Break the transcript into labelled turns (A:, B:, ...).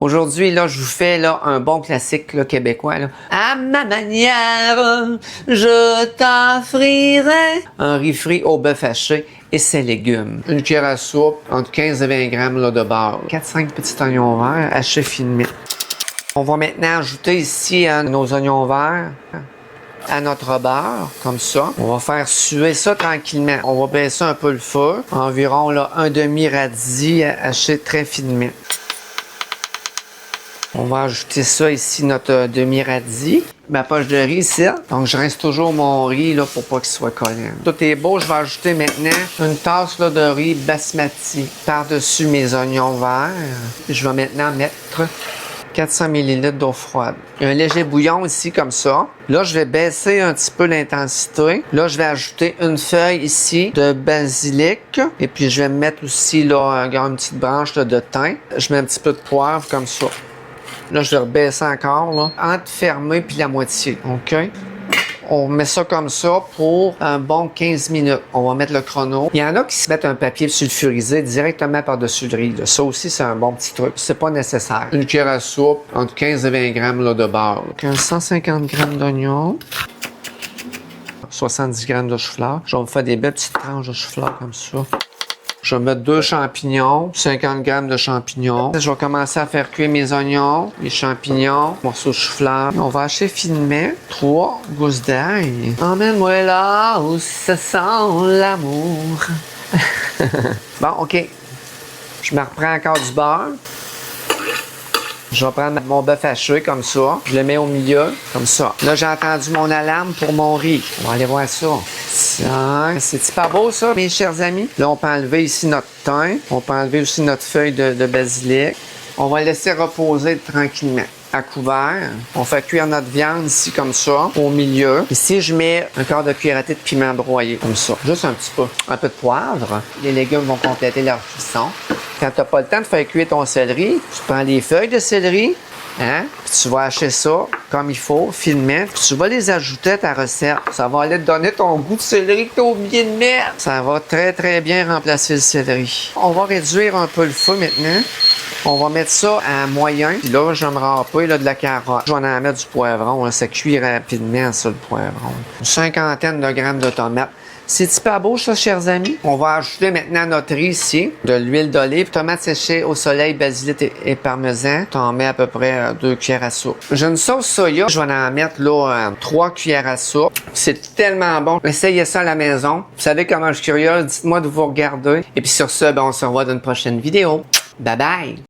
A: Aujourd'hui, là, je vous fais là, un bon classique là, québécois. Là. À ma manière, je t'offrirai un riz frit au bœuf haché et ses légumes. Une cuillère à soupe, entre 15 et 20 grammes là, de beurre. 4-5 petits oignons verts hachés finement. On va maintenant ajouter ici nos oignons verts à notre beurre, comme ça. On va faire suer ça tranquillement. On va baisser un peu le feu. Environ là, un demi-radis haché très finement. On va ajouter ça ici, notre demi-radis. Ma poche de riz ici. Donc, je rince toujours mon riz là, pour pas qu'il soit collant. Tout est beau. Je vais ajouter maintenant une tasse là, de riz basmati par-dessus mes oignons verts. Je vais maintenant mettre 400 ml d'eau froide. Il y a un léger bouillon ici, comme ça. Là, je vais baisser un petit peu l'intensité. Là, je vais ajouter une feuille ici de basilic. Et puis, je vais mettre aussi là, une petite branche là, de thym. Je mets un petit peu de poivre, comme ça. Là, je vais rebaisser encore, là, entre fermé puis la moitié, OK? On met ça comme ça pour un bon 15 minutes. On va mettre le chrono. Il y en a qui se mettent un papier sulfurisé directement par-dessus le riz. Là. Ça aussi, c'est un bon petit truc. C'est pas nécessaire. Une cuillère à soupe, entre 15 et 20 grammes là, de beurre. 150 grammes d'oignons. 70 grammes de chou-fleur. Je vais me faire des belles petites tranches de chou-fleur comme ça. Je vais mettre 2 champignons, 50 grammes de champignons. Je vais commencer à faire cuire mes oignons, les champignons, morceaux de chou-fleur. On va hacher finement 3 gousses d'ail. Emmène-moi là où se sent l'amour. Bon, OK. Je me reprends encore du beurre. Je vais prendre mon bœuf haché comme ça. Je le mets au milieu, comme ça. Là, j'ai entendu mon alarme pour mon riz. On va aller voir ça. C'est pas beau, ça, mes chers amis? Là, on peut enlever ici notre thym. On peut enlever aussi notre feuille de basilic. On va laisser reposer tranquillement. À couvert. On fait cuire notre viande ici, comme ça, au milieu. Ici, je mets un quart de cuillère à thé de piment broyé, comme ça. Juste un petit peu. Un peu de poivre. Les légumes vont compléter leur cuisson. Quand tu n'as pas le temps de faire cuire ton céleri, tu prends les feuilles de céleri, hein, puis tu vas hacher ça comme il faut, finement, puis tu vas les ajouter à ta recette. Ça va aller te donner ton goût de céleri que tu as oublié de mettre. Ça va très, très bien remplacer le céleri. On va réduire un peu le feu maintenant. On va mettre ça à moyen. Puis là, je vais me râper là, de la carotte. Je vais en mettre du poivron. Là, ça cuit rapidement, ça, le poivron. Une cinquantaine de grammes de tomates. C'est-tu pas beau, ça, chers amis? On va ajouter maintenant notre riz ici, de l'huile d'olive, tomates séchées au soleil, basilic et parmesan. Tu en mets à peu près 2 cuillères à soupe. J'ai une sauce soya. Je vais en mettre là 3 cuillères à soupe. C'est tellement bon. Essayez ça à la maison. Vous savez comment je suis curieux? Dites-moi de vous regarder. Et puis sur ce, ben, on se revoit dans une prochaine vidéo. Bye bye!